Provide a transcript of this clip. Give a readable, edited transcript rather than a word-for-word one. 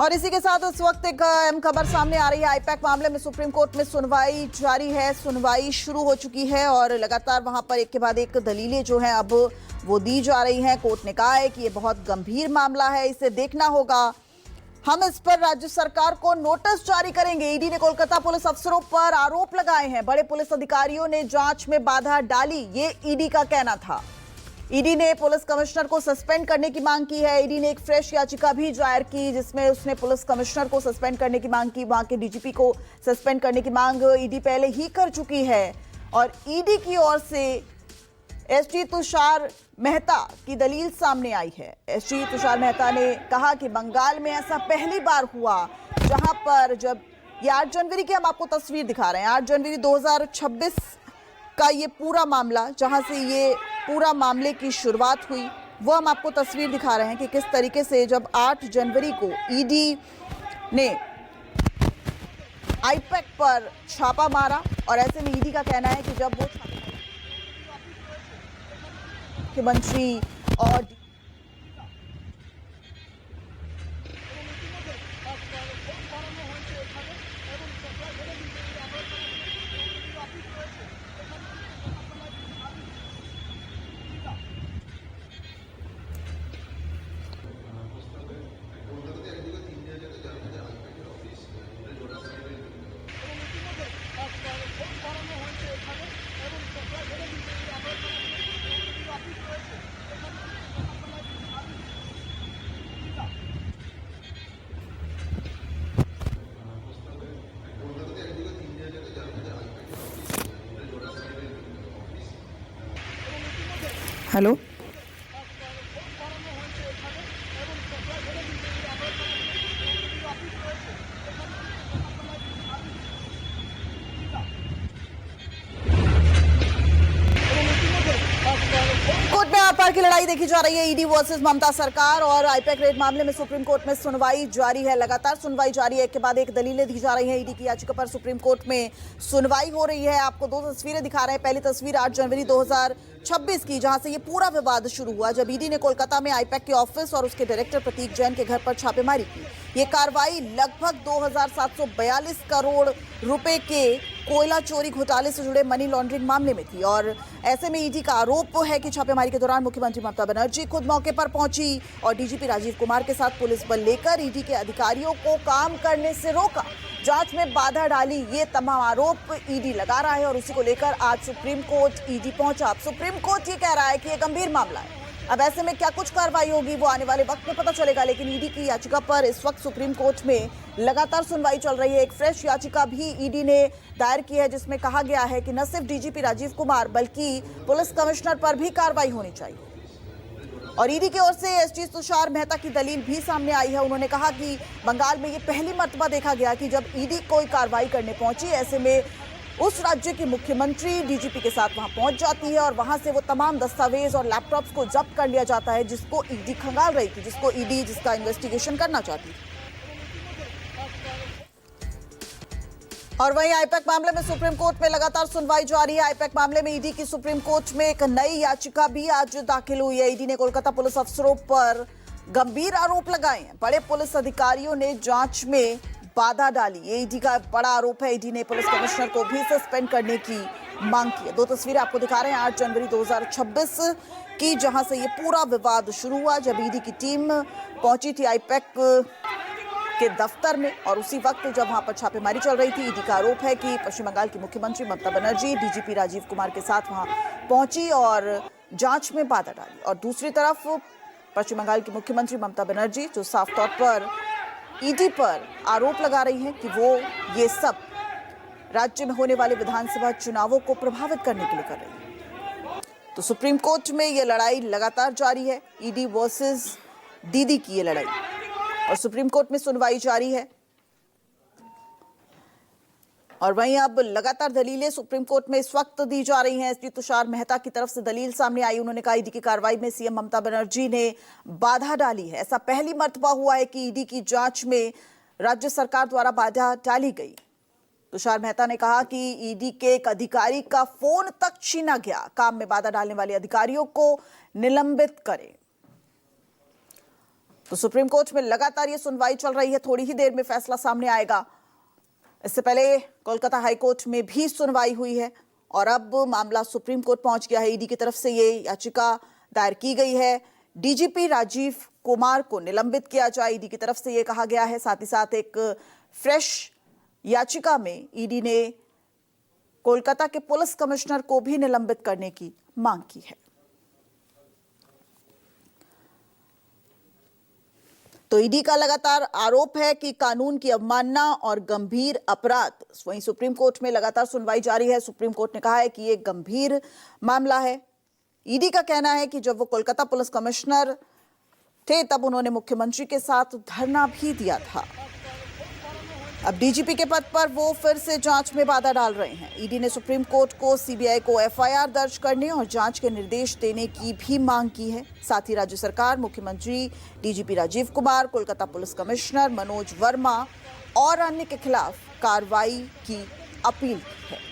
और इसी के साथ इस वक्त एक अहम खबर सामने आ रही है। आईपैक मामले में सुप्रीम कोर्ट में सुनवाई जारी है। सुनवाई शुरू हो चुकी है और लगातार वहां पर एक के बाद एक दलीलें जो हैं अब वो दी जा रही हैं। कोर्ट ने कहा है कि ये बहुत गंभीर मामला है, इसे देखना होगा। हम इस पर राज्य सरकार को नोटिस जारी करेंगे। ईडी ने कोलकाता पुलिस अफसरों पर आरोप लगाए हैं। बड़े पुलिस अधिकारियों ने जांच में बाधा डाली, ये ईडी का कहना था। ईडी ने पुलिस कमिश्नर को सस्पेंड करने की मांग की है। ईडी ने एक फ्रेश याचिका भी दायर की जिसमें उसने पुलिस कमिश्नर को सस्पेंड करने की मांग की। वहां के डीजीपी को सस्पेंड करने की मांग ईडी पहले ही कर चुकी है। और ईडी की ओर से एसटी तुषार मेहता की दलील सामने आई है। एसटी तुषार मेहता ने कहा कि बंगाल में ऐसा पहली बार हुआ जहां पर जब ये 8 जनवरी की हम आपको तस्वीर दिखा रहे हैं। 8 जनवरी 2026 का ये पूरा मामला, जहां से ये पूरा मामले की शुरुआत हुई, वो हम आपको तस्वीर दिखा रहे हैं कि किस तरीके से जब 8 जनवरी को ईडी ने आईपैक पर छापा मारा। और ऐसे में ईडी का कहना है कि जब वो मुख्यमंत्री और हेलो कोर्ट में आर पार की लड़ाई देखी जा रही है। ईडी वर्सेस ममता सरकार और आईपैक रेड मामले में सुप्रीम कोर्ट में सुनवाई जारी है। लगातार सुनवाई जारी है, एक के बाद एक दलीलें दी जा रही हैं। ईडी की याचिका पर सुप्रीम कोर्ट में सुनवाई हो रही है। आपको दो तस्वीरें दिखा रहे हैं। पहली तस्वीर 8 जनवरी 2026 की, जहां से ये पूरा विवाद शुरू हुआ जब ईडी ने कोलकाता में आईपैक के ऑफिस और उसके डायरेक्टर प्रतीक जैन के घर पर छापेमारी की। ये कार्रवाई लगभग 2742 करोड़ रुपए के कोयला चोरी घोटाले से जुड़े मनी लॉन्ड्रिंग मामले में थी। और ऐसे में ईडी का आरोप है कि छापेमारी के दौरान मुख्यमंत्री ममता बनर्जी खुद मौके पर पहुंची और डीजीपी राजीव कुमार के साथ पुलिस बल लेकर ईडी के अधिकारियों को काम करने से रोका, जांच में बाधा डाली। ये तमाम आरोप ईडी लगा रहा है और उसी को लेकर आज सुप्रीम कोर्ट ईडी पहुंचा। अब सुप्रीम कोर्ट ये कह रहा है कि यह गंभीर मामला है। अब ऐसे में क्या कुछ कार्रवाई होगी वो आने वाले वक्त में पता चलेगा। लेकिन ईडी की याचिका पर इस वक्त सुप्रीम कोर्ट में लगातार सुनवाई चल रही है। एक फ्रेश याचिका भी ईडी ने दायर की है जिसमें कहा गया है कि न सिर्फ डीजीपी राजीव कुमार बल्कि पुलिस कमिश्नर पर भी कार्रवाई होनी चाहिए। और ईडी की ओर से एसटी तुषार मेहता की दलील भी सामने आई है। उन्होंने कहा कि बंगाल में ये पहली मर्तबा देखा गया कि जब ईडी कोई कार्रवाई करने पहुंची, ऐसे में उस राज्य की मुख्यमंत्री डीजीपी के साथ वहां पहुंच जाती है और वहां से वो तमाम दस्तावेज और लैपटॉप्स को जब्त कर लिया जाता है जिसको ईडी खंगाल रही थी, जिसका इन्वेस्टिगेशन करना चाहती थी। और वहीं आईपैक मामले में सुप्रीम कोर्ट में लगातार सुनवाई जारी है। आईपैक मामले में ईडी की सुप्रीम कोर्ट में एक नई याचिका भी आज दाखिल हुई है। ईडी ने कोलकाता पुलिस अफसरों पर गंभीर आरोप लगाए हैं। बड़े पुलिस अधिकारियों ने जांच में बाधा डाली, ये ईडी का बड़ा आरोप है। ईडी ने पुलिस कमिश्नर को भी सस्पेंड करने की मांग की है। दो तस्वीरें आपको दिखा रहे हैं 8 जनवरी 2026 की, जहां से ये पूरा विवाद शुरू हुआ जब ईडी की टीम पहुंची थी आईपैक के दफ्तर में। और उसी वक्त जब वहां पर छापेमारी चल रही थी, ईडी का आरोप है कि पश्चिम बंगाल की मुख्यमंत्री ममता बनर्जी डीजीपी राजीव कुमार के साथ वहां पहुंची और जांच में बाधा डाली। और दूसरी तरफ पश्चिम बंगाल की मुख्यमंत्री ममता बनर्जी जो साफ तौर पर ईडी पर आरोप लगा रही हैं कि वो ये सब राज्य में होने वाले विधानसभा चुनावों को प्रभावित करने के लिए कर रही है। तो सुप्रीम कोर्ट में ये लड़ाई लगातार जारी है, ईडी वर्सेस डीडी की ये लड़ाई, और सुप्रीम कोर्ट में सुनवाई जारी है। और वहीं अब लगातार दलीलें सुप्रीम कोर्ट में इस वक्त दी जा रही हैं। एसटी तुषार मेहता की तरफ से दलील सामने आई। उन्होंने कहा ईडी की कार्रवाई में सीएम ममता बनर्जी ने बाधा डाली है। ऐसा पहली मर्तबा हुआ है कि ईडी की जांच में राज्य सरकार द्वारा बाधा डाली गई। तुषार मेहता ने कहा कि ईडी के एक अधिकारी का फोन तक छीना गया। काम में बाधा डालने वाले अधिकारियों को निलंबित करें। तो सुप्रीम कोर्ट में लगातार ये सुनवाई चल रही है, थोड़ी ही देर में फैसला सामने आएगा। इससे पहले कोलकाता हाईकोर्ट में भी सुनवाई हुई है और अब मामला सुप्रीम कोर्ट पहुंच गया है। ईडी की तरफ से ये याचिका दायर की गई है, डीजीपी राजीव कुमार को निलंबित किया जाए, ईडी की तरफ से ये कहा गया है। साथ ही साथ एक फ्रेश याचिका में ईडी ने कोलकाता के पुलिस कमिश्नर को भी निलंबित करने की मांग की है। तो ईडी का लगातार आरोप है कि कानून की अवमानना और गंभीर अपराध। वहीं सुप्रीम कोर्ट में लगातार सुनवाई जारी है। सुप्रीम कोर्ट ने कहा है कि ये गंभीर मामला है। ईडी का कहना है कि जब वो कोलकाता पुलिस कमिश्नर थे तब उन्होंने मुख्यमंत्री के साथ धरना भी दिया था। अब डीजीपी के पद पर वो फिर से जांच में बाधा डाल रहे हैं। ईडी ने सुप्रीम कोर्ट को सीबीआई को एफआईआर दर्ज करने और जांच के निर्देश देने की भी मांग की है। साथ ही राज्य सरकार, मुख्यमंत्री, DGP Rajeev Kumar, Kolkata police commissioner Manoj Verma और अन्य के खिलाफ कार्रवाई की अपील की है।